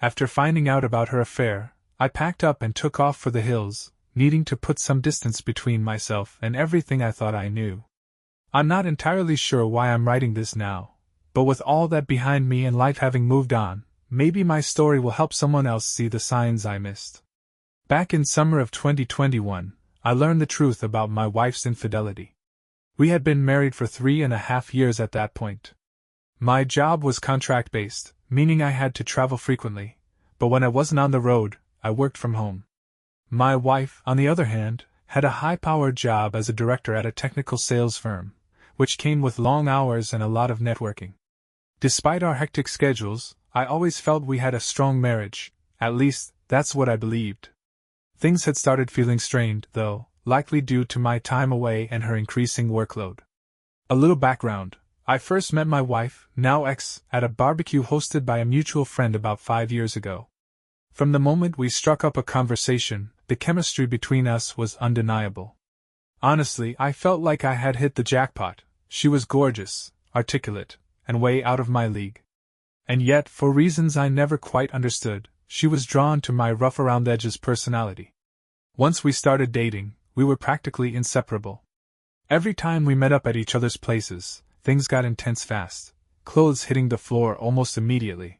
After finding out about her affair, I packed up and took off for the hills, needing to put some distance between myself and everything I thought I knew. I'm not entirely sure why I'm writing this now, but with all that behind me and life having moved on, maybe my story will help someone else see the signs I missed. Back in summer of 2021, I learned the truth about my wife's infidelity. We had been married for 3.5 years at that point. My job was contract-based, meaning I had to travel frequently, but when I wasn't on the road, I worked from home. My wife, on the other hand, had a high-powered job as a director at a technical sales firm, which came with long hours and a lot of networking. Despite our hectic schedules, I always felt we had a strong marriage, at least, that's what I believed. Things had started feeling strained, though, likely due to my time away and her increasing workload. A little background. I first met my wife, now ex, at a barbecue hosted by a mutual friend about 5 years ago. From the moment we struck up a conversation, the chemistry between us was undeniable. Honestly, I felt like I had hit the jackpot. She was gorgeous, articulate, and way out of my league. And yet, for reasons I never quite understood, she was drawn to my rough-around-the-edges personality. Once we started dating, we were practically inseparable. Every time we met up at each other's places, things got intense fast, clothes hitting the floor almost immediately.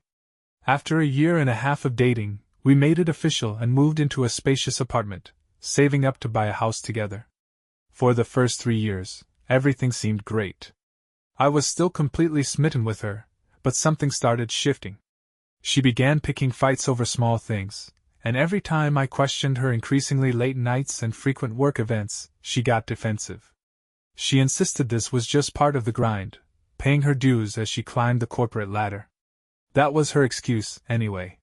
After 1.5 years of dating, we made it official and moved into a spacious apartment, saving up to buy a house together. For the first 3 years, everything seemed great. I was still completely smitten with her, but something started shifting. She began picking fights over small things, and every time I questioned her increasingly late nights and frequent work events, she got defensive. She insisted this was just part of the grind, paying her dues as she climbed the corporate ladder. That was her excuse, anyway.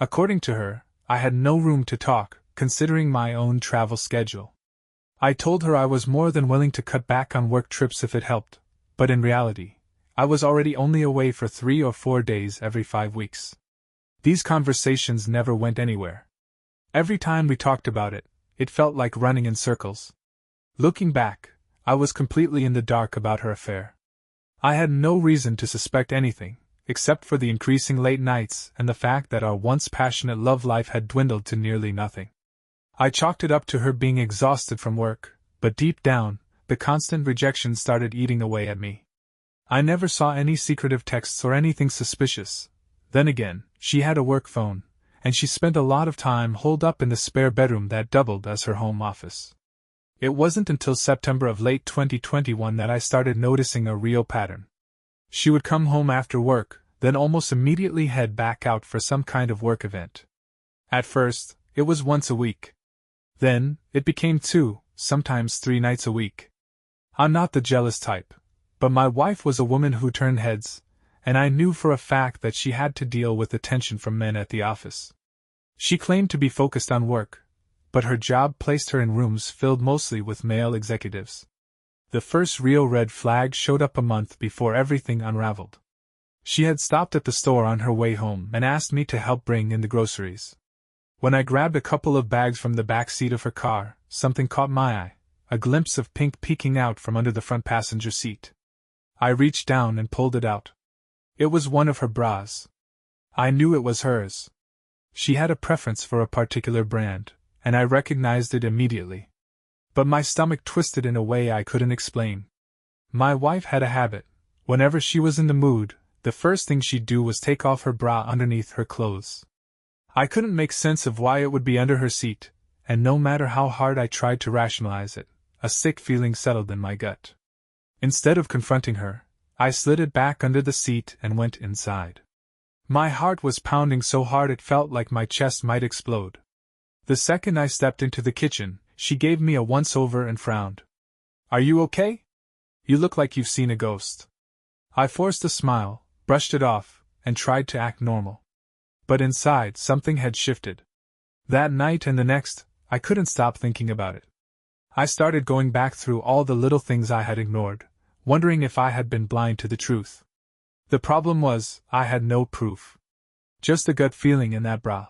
According to her, I had no room to talk, considering my own travel schedule. I told her I was more than willing to cut back on work trips if it helped, but in reality, I was already only away for 3 or 4 days every 5 weeks. These conversations never went anywhere. Every time we talked about it, it felt like running in circles. Looking back, I was completely in the dark about her affair. I had no reason to suspect anything, except for the increasing late nights and the fact that our once passionate love life had dwindled to nearly nothing. I chalked it up to her being exhausted from work, but deep down, the constant rejection started eating away at me. I never saw any secretive texts or anything suspicious. Then again, she had a work phone, and she spent a lot of time holed up in the spare bedroom that doubled as her home office. It wasn't until September of late 2021 that I started noticing a real pattern. She would come home after work, then almost immediately head back out for some kind of work event. At first, it was once a week. Then, it became 2, sometimes 3 nights a week. I'm not the jealous type, but my wife was a woman who turned heads, and I knew for a fact that she had to deal with attention from men at the office. She claimed to be focused on work, but her job placed her in rooms filled mostly with male executives. The first real red flag showed up a month before everything unraveled. She had stopped at the store on her way home and asked me to help bring in the groceries. When I grabbed a couple of bags from the back seat of her car, something caught my eye, a glimpse of pink peeking out from under the front passenger seat. I reached down and pulled it out. It was one of her bras. I knew it was hers. She had a preference for a particular brand, and I recognized it immediately. But my stomach twisted in a way I couldn't explain. My wife had a habit. Whenever she was in the mood, the first thing she'd do was take off her bra underneath her clothes. I couldn't make sense of why it would be under her seat, and no matter how hard I tried to rationalize it, a sick feeling settled in my gut. Instead of confronting her, I slid it back under the seat and went inside. My heart was pounding so hard it felt like my chest might explode. The second I stepped into the kitchen, she gave me a once-over and frowned. "Are you okay? You look like you've seen a ghost." I forced a smile, brushed it off, and tried to act normal. But inside, something had shifted. That night and the next, I couldn't stop thinking about it. I started going back through all the little things I had ignored, wondering if I had been blind to the truth. The problem was, I had no proof. Just a gut feeling in that bra.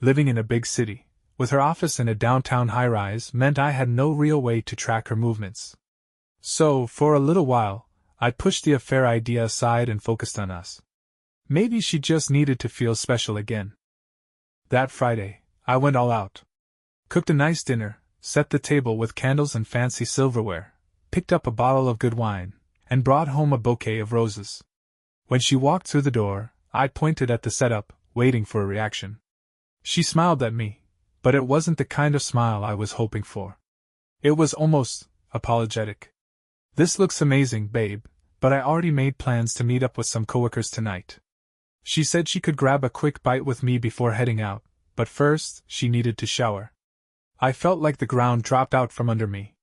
Living in a big city, with her office in a downtown high-rise, meant I had no real way to track her movements. So, for a little while, I pushed the affair idea aside and focused on us. Maybe she just needed to feel special again. That Friday, I went all out. Cooked a nice dinner, set the table with candles and fancy silverware, picked up a bottle of good wine, and brought home a bouquet of roses. When she walked through the door, I pointed at the setup, waiting for a reaction. She smiled at me, but it wasn't the kind of smile I was hoping for. It was almost apologetic. "This looks amazing, babe, but I already made plans to meet up with some coworkers tonight." She said she could grab a quick bite with me before heading out, but first, she needed to shower. I felt like the ground dropped out from under me.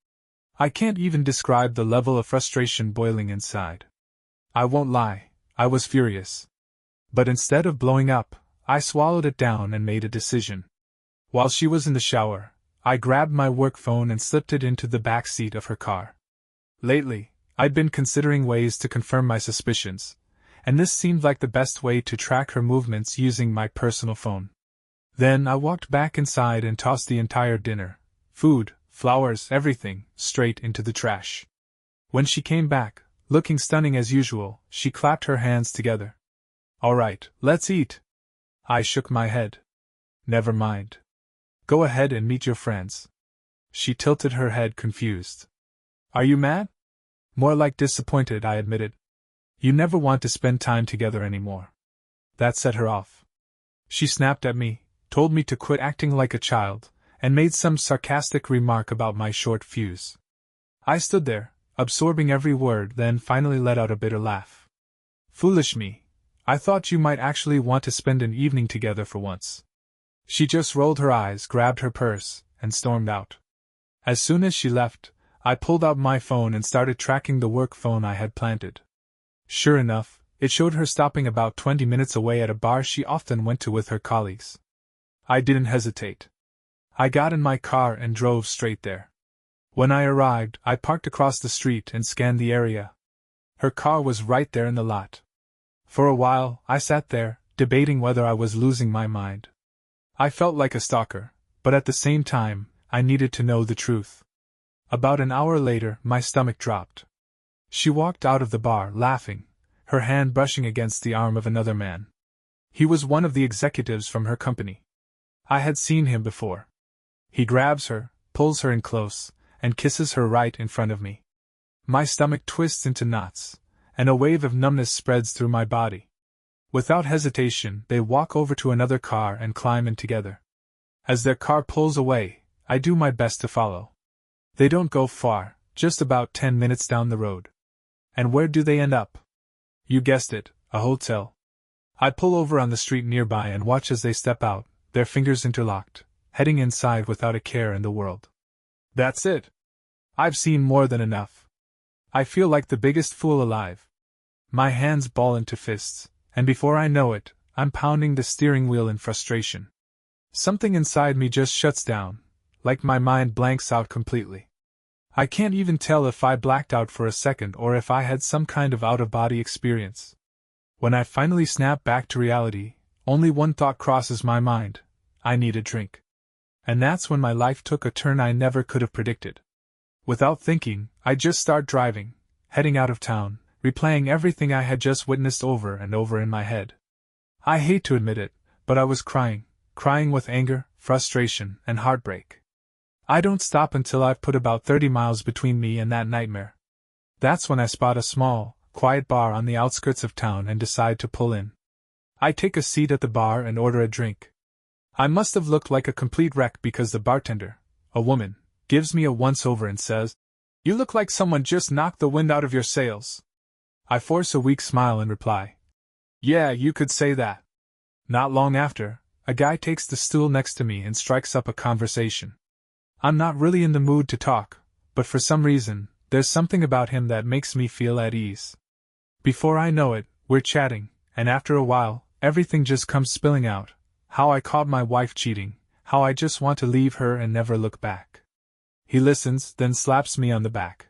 I can't even describe the level of frustration boiling inside. I won't lie, I was furious. But instead of blowing up, I swallowed it down and made a decision. While she was in the shower, I grabbed my work phone and slipped it into the back seat of her car. Lately, I'd been considering ways to confirm my suspicions, and this seemed like the best way to track her movements using my personal phone. Then I walked back inside and tossed the entire dinner, food, flowers, everything, straight into the trash. When she came back, looking stunning as usual, she clapped her hands together. "All right, let's eat." I shook my head. "Never mind. Go ahead and meet your friends." She tilted her head confused. "Are you mad?" "More like disappointed," I admitted. "You never want to spend time together anymore." That set her off. She snapped at me, told me to quit acting like a child, and made some sarcastic remark about my short fuse. I stood there, absorbing every word, then finally let out a bitter laugh. "Foolish me. I thought you might actually want to spend an evening together for once." She just rolled her eyes, grabbed her purse, and stormed out. As soon as she left, I pulled out my phone and started tracking the work phone I had planted. Sure enough, it showed her stopping about 20 minutes away at a bar she often went to with her colleagues. I didn't hesitate. I got in my car and drove straight there. When I arrived, I parked across the street and scanned the area. Her car was right there in the lot. For a while, I sat there, debating whether I was losing my mind. I felt like a stalker, but at the same time, I needed to know the truth. About an hour later, my stomach dropped. She walked out of the bar, laughing, her hand brushing against the arm of another man. He was one of the executives from her company. I had seen him before. He grabs her, pulls her in close, and kisses her right in front of me. My stomach twists into knots, and a wave of numbness spreads through my body. Without hesitation, they walk over to another car and climb in together. As their car pulls away, I do my best to follow. They don't go far, just about 10 minutes down the road. And where do they end up? You guessed it, a hotel. I pull over on the street nearby and watch as they step out, their fingers interlocked, heading inside without a care in the world. That's it. I've seen more than enough. I feel like the biggest fool alive. My hands ball into fists, and before I know it, I'm pounding the steering wheel in frustration. Something inside me just shuts down, like my mind blanks out completely. I can't even tell if I blacked out for a second or if I had some kind of out-of-body experience. When I finally snap back to reality, only one thought crosses my mind: I need a drink. And that's when my life took a turn I never could have predicted. Without thinking, I just start driving, heading out of town, replaying everything I had just witnessed over and over in my head. I hate to admit it, but I was crying with anger, frustration, and heartbreak. I don't stop until I've put about 30 miles between me and that nightmare. That's when I spot a small, quiet bar on the outskirts of town and decide to pull in. I take a seat at the bar and order a drink. I must have looked like a complete wreck because the bartender, a woman, gives me a once-over and says, "You look like someone just knocked the wind out of your sails." I force a weak smile and reply, "Yeah, you could say that." Not long after, a guy takes the stool next to me and strikes up a conversation. I'm not really in the mood to talk, but for some reason, there's something about him that makes me feel at ease. Before I know it, we're chatting, and after a while, everything just comes spilling out. How I caught my wife cheating, how I just want to leave her and never look back. He listens, then slaps me on the back.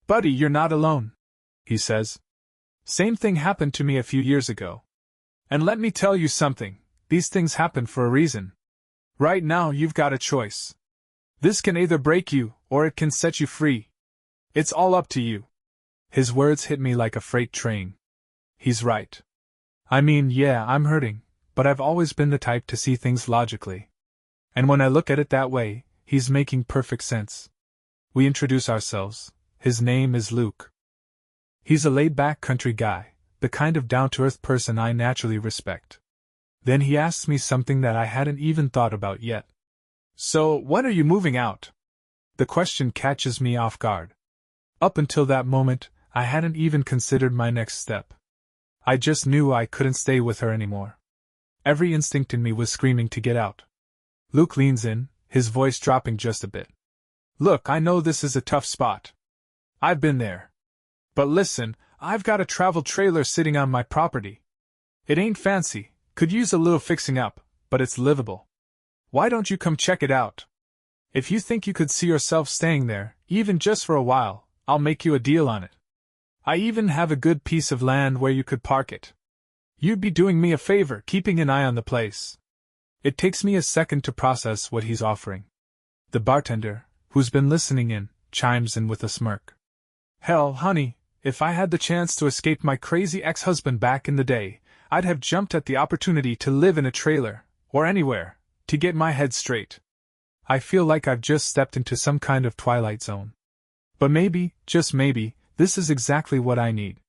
"Buddy, you're not alone," he says. "Same thing happened to me a few years ago. And let me tell you something, these things happen for a reason. Right now you've got a choice. This can either break you, or it can set you free. It's all up to you." His words hit me like a freight train. He's right. I mean, yeah, I'm hurting, but I've always been the type to see things logically. And when I look at it that way, he's making perfect sense. We introduce ourselves. His name is Luke. He's a laid-back country guy, the kind of down-to-earth person I naturally respect. Then he asks me something that I hadn't even thought about yet. So, when are you moving out? The question catches me off guard. Up until that moment, I hadn't even considered my next step. I just knew I couldn't stay with her anymore. Every instinct in me was screaming to get out. Luke leans in, his voice dropping just a bit. Look, I know this is a tough spot. I've been there. But listen, I've got a travel trailer sitting on my property. It ain't fancy, could use a little fixing up, but it's livable. Why don't you come check it out? If you think you could see yourself staying there, even just for a while, I'll make you a deal on it. I even have a good piece of land where you could park it. You'd be doing me a favor keeping an eye on the place. It takes me a second to process what he's offering. The bartender, who's been listening in, chimes in with a smirk. Hell, honey, if I had the chance to escape my crazy ex-husband back in the day, I'd have jumped at the opportunity to live in a trailer, or anywhere, to get my head straight. I feel like I've just stepped into some kind of twilight zone. But maybe, just maybe, this is exactly what I need.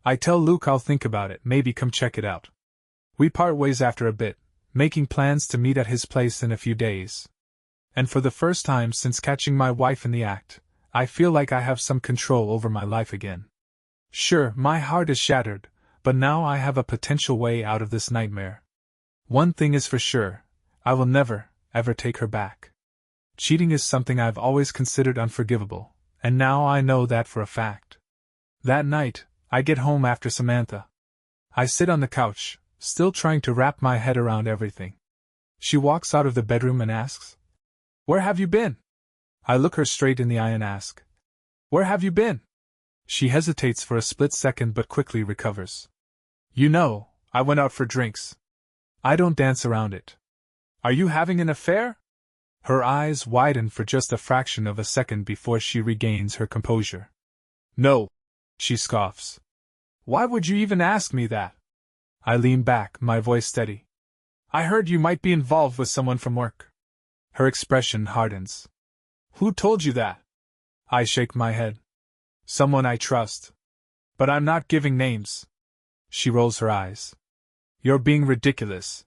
I tell Luke I'll think about it, maybe come check it out. We part ways after a bit, making plans to meet at his place in a few days. And for the first time since catching my wife in the act, I feel like I have some control over my life again. Sure, my heart is shattered, but now I have a potential way out of this nightmare. One thing is for sure, I will never, ever take her back. Cheating is something I've always considered unforgivable, and now I know that for a fact. That night, I get home after Samantha. I sit on the couch, still trying to wrap my head around everything. She walks out of the bedroom and asks, "Where have you been?" I look her straight in the eye and ask, "Where have you been?" She hesitates for a split second but quickly recovers. "You know, I went out for drinks. I don't dance around it. Are you having an affair?" Her eyes widen for just a fraction of a second before she regains her composure. "No," she scoffs. "Why would you even ask me that?" I lean back, my voice steady. "I heard you might be involved with someone from work." Her expression hardens. "Who told you that?" I shake my head. "Someone I trust. But I'm not giving names." She rolls her eyes. "You're being ridiculous,"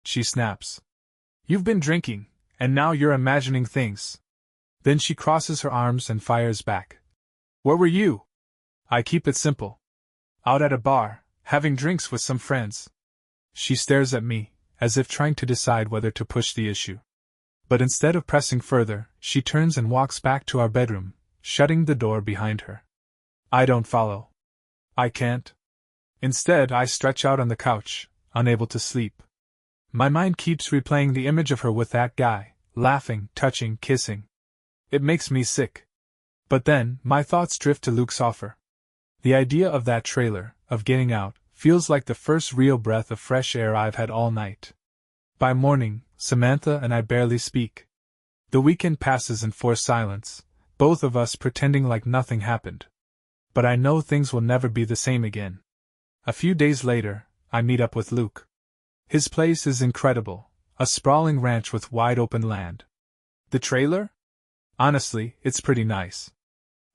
she snaps. "You've been drinking, and now you're imagining things." Then she crosses her arms and fires back. "Where were you?" I keep it simple. "Out at a bar, having drinks with some friends." She stares at me, as if trying to decide whether to push the issue. But instead of pressing further, she turns and walks back to our bedroom, shutting the door behind her. I don't follow. I can't. Instead, I stretch out on the couch, unable to sleep. My mind keeps replaying the image of her with that guy, laughing, touching, kissing. It makes me sick. But then, my thoughts drift to Luke's offer. The idea of that trailer, of getting out, feels like the first real breath of fresh air I've had all night. By morning, Samantha and I barely speak. The weekend passes in forced silence, both of us pretending like nothing happened. But I know things will never be the same again. A few days later, I meet up with Luke. His place is incredible, a sprawling ranch with wide open land. The trailer? Honestly, it's pretty nice.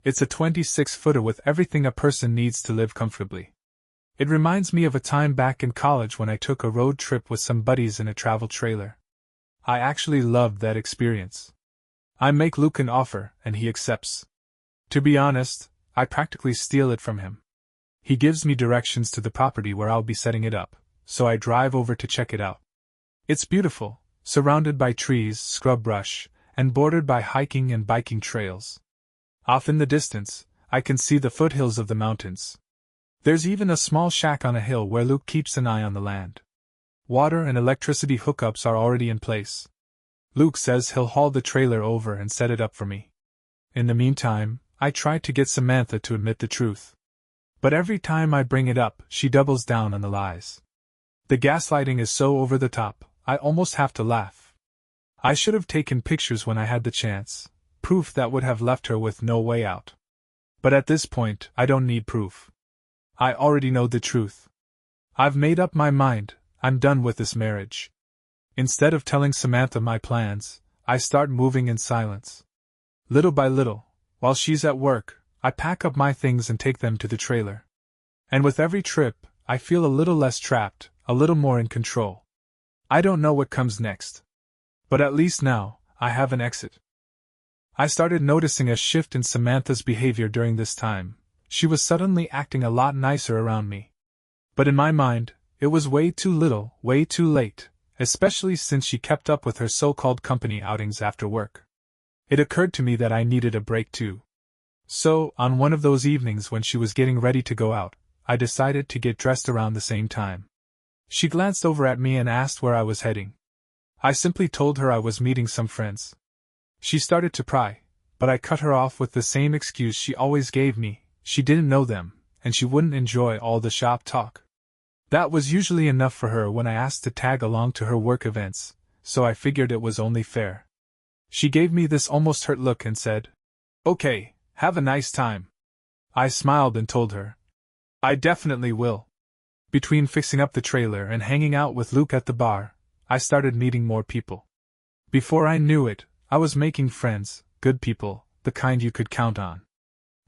It's a 26-footer with everything a person needs to live comfortably. It reminds me of a time back in college when I took a road trip with some buddies in a travel trailer. I actually loved that experience. I make Luke an offer, and he accepts. To be honest, I practically steal it from him. He gives me directions to the property where I'll be setting it up, so I drive over to check it out. It's beautiful, surrounded by trees, scrub brush, and bordered by hiking and biking trails. Off in the distance, I can see the foothills of the mountains. There's even a small shack on a hill where Luke keeps an eye on the land. Water and electricity hookups are already in place. Luke says he'll haul the trailer over and set it up for me. In the meantime, I try to get Samantha to admit the truth. But every time I bring it up, she doubles down on the lies. The gaslighting is so over the top, I almost have to laugh. I should have taken pictures when I had the chance, proof that would have left her with no way out. But at this point, I don't need proof. I already know the truth. I've made up my mind, I'm done with this marriage. Instead of telling Samantha my plans, I start moving in silence. Little by little, while she's at work, I pack up my things and take them to the trailer. And with every trip, I feel a little less trapped, a little more in control. I don't know what comes next. But at least now, I have an exit. I started noticing a shift in Samantha's behavior during this time. She was suddenly acting a lot nicer around me. But in my mind, it was way too little, way too late, especially since she kept up with her so-called company outings after work. It occurred to me that I needed a break too. So, on one of those evenings when she was getting ready to go out, I decided to get dressed around the same time. She glanced over at me and asked where I was heading. I simply told her I was meeting some friends. She started to pry, but I cut her off with the same excuse she always gave me: she didn't know them, and she wouldn't enjoy all the shop talk. That was usually enough for her when I asked to tag along to her work events, so I figured it was only fair. She gave me this almost hurt look and said, "Okay, have a nice time." I smiled and told her, "I definitely will." Between fixing up the trailer and hanging out with Luke at the bar, I started meeting more people. Before I knew it, I was making friends, good people, the kind you could count on.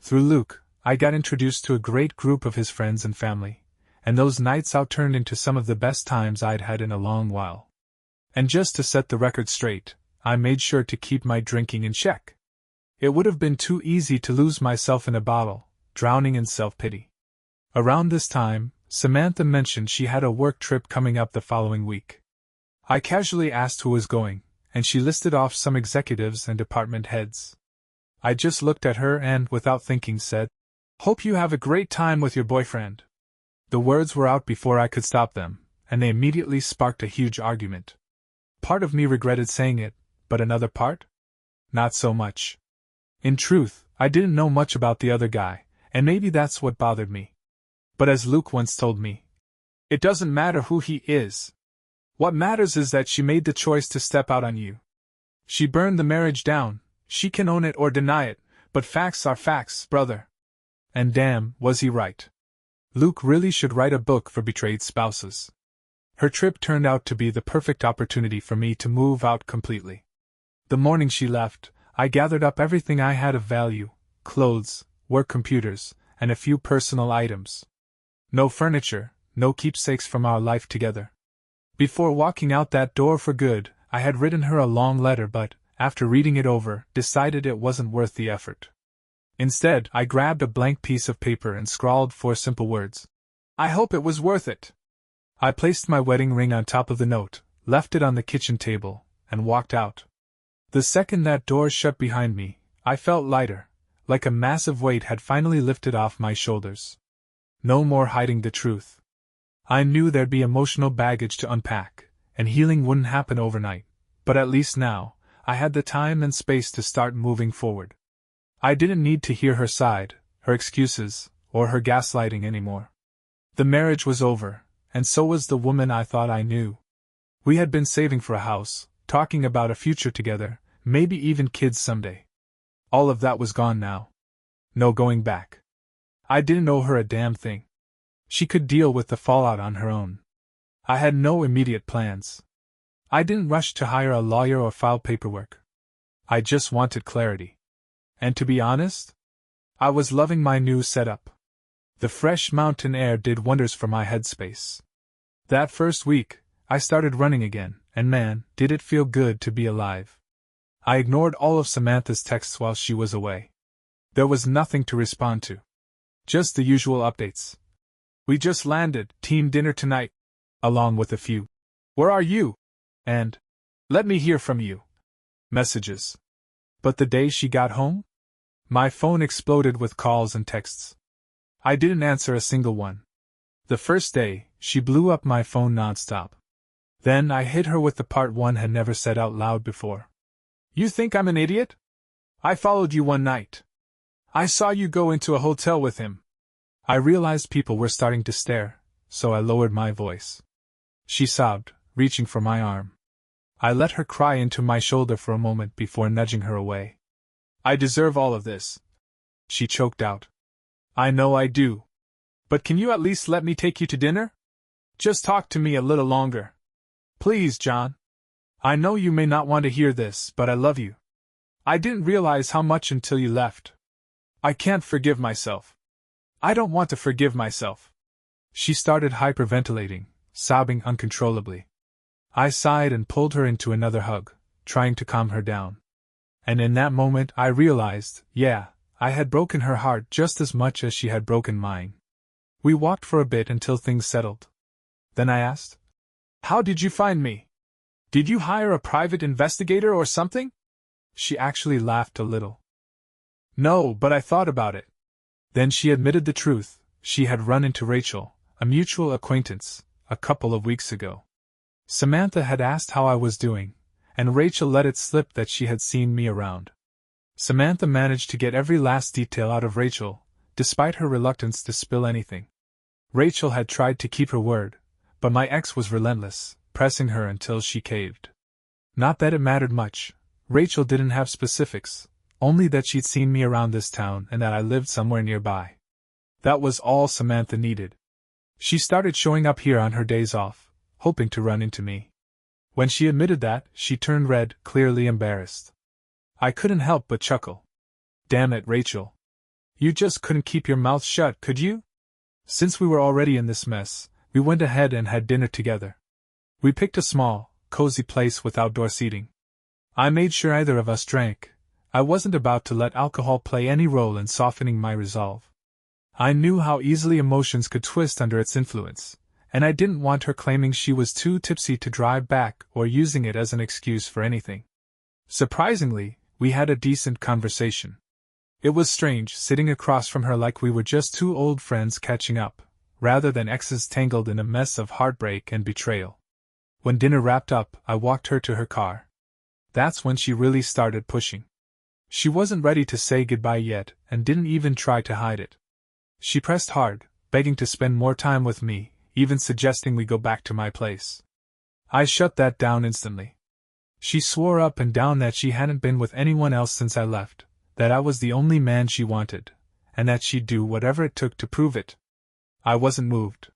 Through Luke, I got introduced to a great group of his friends and family, and those nights out turned into some of the best times I'd had in a long while. And just to set the record straight, I made sure to keep my drinking in check. It would have been too easy to lose myself in a bottle, drowning in self-pity. Around this time, Samantha mentioned she had a work trip coming up the following week. I casually asked who was going, and she listed off some executives and department heads. I just looked at her and, without thinking, said, "Hope you have a great time with your boyfriend." The words were out before I could stop them, and they immediately sparked a huge argument. Part of me regretted saying it, but another part? Not so much. In truth, I didn't know much about the other guy, and maybe that's what bothered me. But as Luke once told me, it doesn't matter who he is. What matters is that she made the choice to step out on you. She burned the marriage down. She can own it or deny it, but facts are facts, brother. And damn, was he right. Luke really should write a book for betrayed spouses. Her trip turned out to be the perfect opportunity for me to move out completely. The morning she left, I gathered up everything I had of value: clothes, work computers, and a few personal items. No furniture, no keepsakes from our life together. Before walking out that door for good, I had written her a long letter but, after reading it over, decided it wasn't worth the effort. Instead, I grabbed a blank piece of paper and scrawled 4 simple words. "I hope it was worth it." I placed my wedding ring on top of the note, left it on the kitchen table, and walked out. The second that door shut behind me, I felt lighter, like a massive weight had finally lifted off my shoulders. No more hiding the truth. I knew there'd be emotional baggage to unpack, and healing wouldn't happen overnight, but at least now, I had the time and space to start moving forward. I didn't need to hear her side, her excuses, or her gaslighting anymore. The marriage was over, and so was the woman I thought I knew. We had been saving for a house, talking about a future together, maybe even kids someday. All of that was gone now. No going back. I didn't owe her a damn thing. She could deal with the fallout on her own. I had no immediate plans. I didn't rush to hire a lawyer or file paperwork. I just wanted clarity. And to be honest, I was loving my new setup. The fresh mountain air did wonders for my headspace. That first week, I started running again, and man, did it feel good to be alive. I ignored all of Samantha's texts while she was away. There was nothing to respond to. Just the usual updates. "We just landed, team dinner tonight," along with a few "Where are you?" and "Let me hear from you" messages. But the day she got home, my phone exploded with calls and texts. I didn't answer a single one. The first day, she blew up my phone nonstop. Then I hit her with the part one had never said out loud before. "You think I'm an idiot? I followed you one night. I saw you go into a hotel with him." I realized people were starting to stare, so I lowered my voice. She sobbed, reaching for my arm. I let her cry into my shoulder for a moment before nudging her away. "I deserve all of this," she choked out. "I know I do. But can you at least let me take you to dinner?" Just talk to me a little longer. Please, John. I know you may not want to hear this, but I love you. I didn't realize how much until you left. I can't forgive myself. I don't want to forgive myself. She started hyperventilating, sobbing uncontrollably. I sighed and pulled her into another hug, trying to calm her down. And in that moment I realized, yeah, I had broken her heart just as much as she had broken mine. We walked for a bit until things settled. Then I asked, "How did you find me? Did you hire a private investigator or something?" She actually laughed a little. "No, but I thought about it." Then she admitted the truth. She had run into Rachel, a mutual acquaintance, a couple of weeks ago. Samantha had asked how I was doing, and Rachel let it slip that she had seen me around. Samantha managed to get every last detail out of Rachel, despite her reluctance to spill anything. Rachel had tried to keep her word, but my ex was relentless, pressing her until she caved. Not that it mattered much. Rachel didn't have specifics, only that she'd seen me around this town and that I lived somewhere nearby. That was all Samantha needed. She started showing up here on her days off, hoping to run into me. When she admitted that, she turned red, clearly embarrassed. I couldn't help but chuckle. Damn it, Rachel. You just couldn't keep your mouth shut, could you? Since we were already in this mess, we went ahead and had dinner together. We picked a small, cozy place with outdoor seating. I made sure neither of us drank. I wasn't about to let alcohol play any role in softening my resolve. I knew how easily emotions could twist under its influence, and I didn't want her claiming she was too tipsy to drive back or using it as an excuse for anything. Surprisingly, we had a decent conversation. It was strange sitting across from her like we were just two old friends catching up, rather than exes tangled in a mess of heartbreak and betrayal. When dinner wrapped up, I walked her to her car. That's when she really started pushing. She wasn't ready to say goodbye yet, and didn't even try to hide it. She pressed hard, begging to spend more time with me, even suggesting we go back to my place. I shut that down instantly. She swore up and down that she hadn't been with anyone else since I left, that I was the only man she wanted, and that she'd do whatever it took to prove it. I wasn't moved.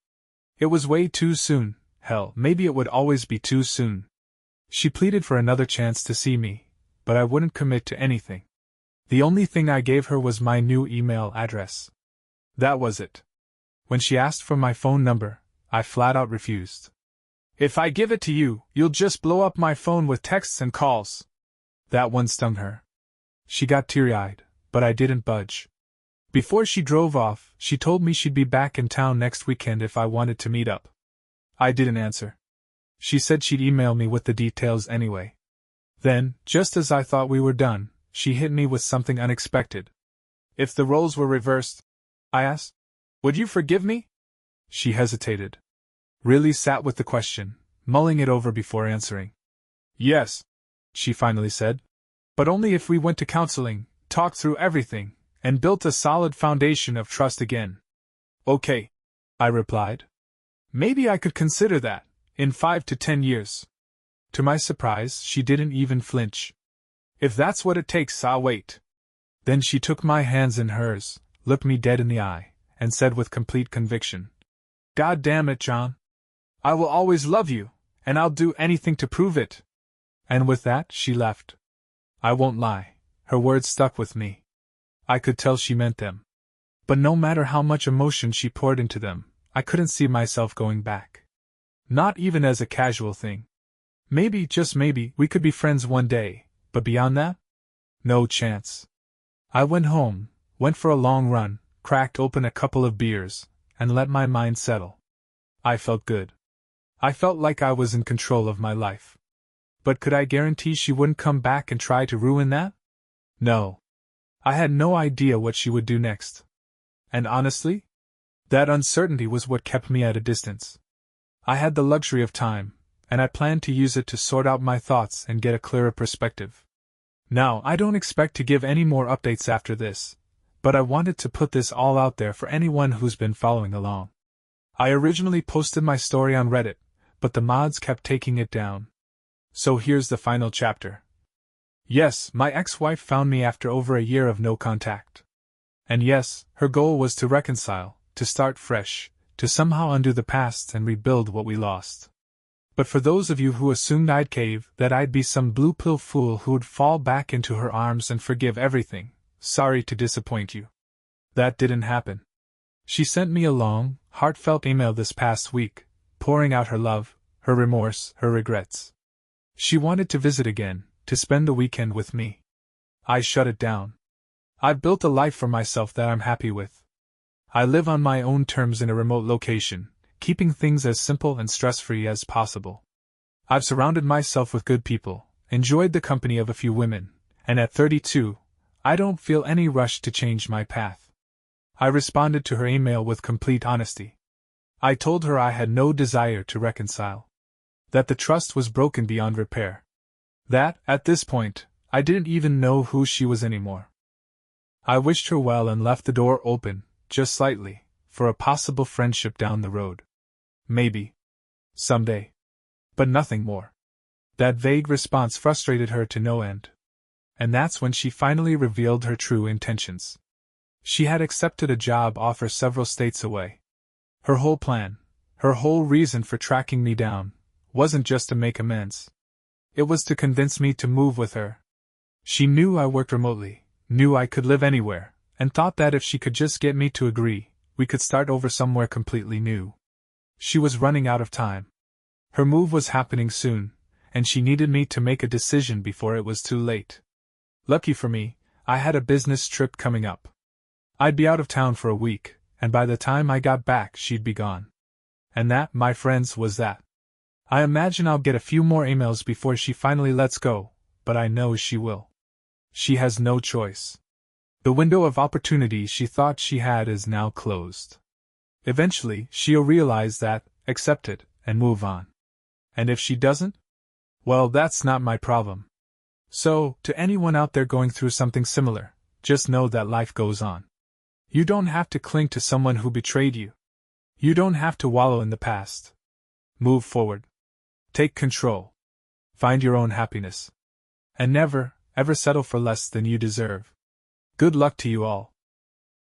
It was way too soon. Hell, maybe it would always be too soon. She pleaded for another chance to see me, but I wouldn't commit to anything. The only thing I gave her was my new email address. That was it. When she asked for my phone number, I flat out refused. "If I give it to you, you'll just blow up my phone with texts and calls." That one stung her. She got teary-eyed, but I didn't budge. Before she drove off, she told me she'd be back in town next weekend if I wanted to meet up. I didn't answer. She said she'd email me with the details anyway. Then, just as I thought we were done, she hit me with something unexpected. "If the roles were reversed," I asked, "would you forgive me?" She hesitated. Really sat with the question, mulling it over before answering. "Yes," she finally said. "But only if we went to counseling, talked through everything, and built a solid foundation of trust again." "Okay," I replied. "Maybe I could consider that, in 5 to 10 years. To my surprise, she didn't even flinch. "If that's what it takes, I'll wait." Then she took my hands in hers, looked me dead in the eye, and said with complete conviction, "God damn it, John. I will always love you, and I'll do anything to prove it." And with that, she left. I won't lie, her words stuck with me. I could tell she meant them. But no matter how much emotion she poured into them, I couldn't see myself going back. Not even as a casual thing. Maybe, just maybe, we could be friends one day, but beyond that? No chance. I went home, went for a long run, cracked open a couple of beers, and let my mind settle. I felt good. I felt like I was in control of my life. But could I guarantee she wouldn't come back and try to ruin that? No. I had no idea what she would do next. And honestly, that uncertainty was what kept me at a distance. I had the luxury of time, and I planned to use it to sort out my thoughts and get a clearer perspective. Now, I don't expect to give any more updates after this, but I wanted to put this all out there for anyone who's been following along. I originally posted my story on Reddit, but the mods kept taking it down. So here's the final chapter. Yes, my ex-wife found me after over a year of no contact. And yes, her goal was to reconcile, to start fresh, to somehow undo the past and rebuild what we lost. But for those of you who assumed I'd cave, that I'd be some blue pill fool who'd fall back into her arms and forgive everything, sorry to disappoint you. That didn't happen. She sent me a long, heartfelt email this past week, pouring out her love, her remorse, her regrets. She wanted to visit again, to spend the weekend with me. I shut it down. I've built a life for myself that I'm happy with. I live on my own terms in a remote location, keeping things as simple and stress-free as possible. I've surrounded myself with good people, enjoyed the company of a few women, and at 32, I don't feel any rush to change my path. I responded to her email with complete honesty. I told her I had no desire to reconcile. That the trust was broken beyond repair. That, at this point, I didn't even know who she was anymore. I wished her well and left the door open, just slightly, for a possible friendship down the road. Maybe. Someday. But nothing more. That vague response frustrated her to no end. And that's when she finally revealed her true intentions. She had accepted a job offer several states away. Her whole plan, her whole reason for tracking me down, wasn't just to make amends. It was to convince me to move with her. She knew I worked remotely, knew I could live anywhere, and thought that if she could just get me to agree, we could start over somewhere completely new. She was running out of time. Her move was happening soon, and she needed me to make a decision before it was too late. Lucky for me, I had a business trip coming up. I'd be out of town for a week, and by the time I got back she'd be gone. And that, my friends, was that. I imagine I'll get a few more emails before she finally lets go, but I know she will. She has no choice. The window of opportunity she thought she had is now closed. Eventually, she'll realize that, accept it, and move on. And if she doesn't? Well, that's not my problem. So, to anyone out there going through something similar, just know that life goes on. You don't have to cling to someone who betrayed you. You don't have to wallow in the past. Move forward. Take control. Find your own happiness. And never, ever settle for less than you deserve. Good luck to you all.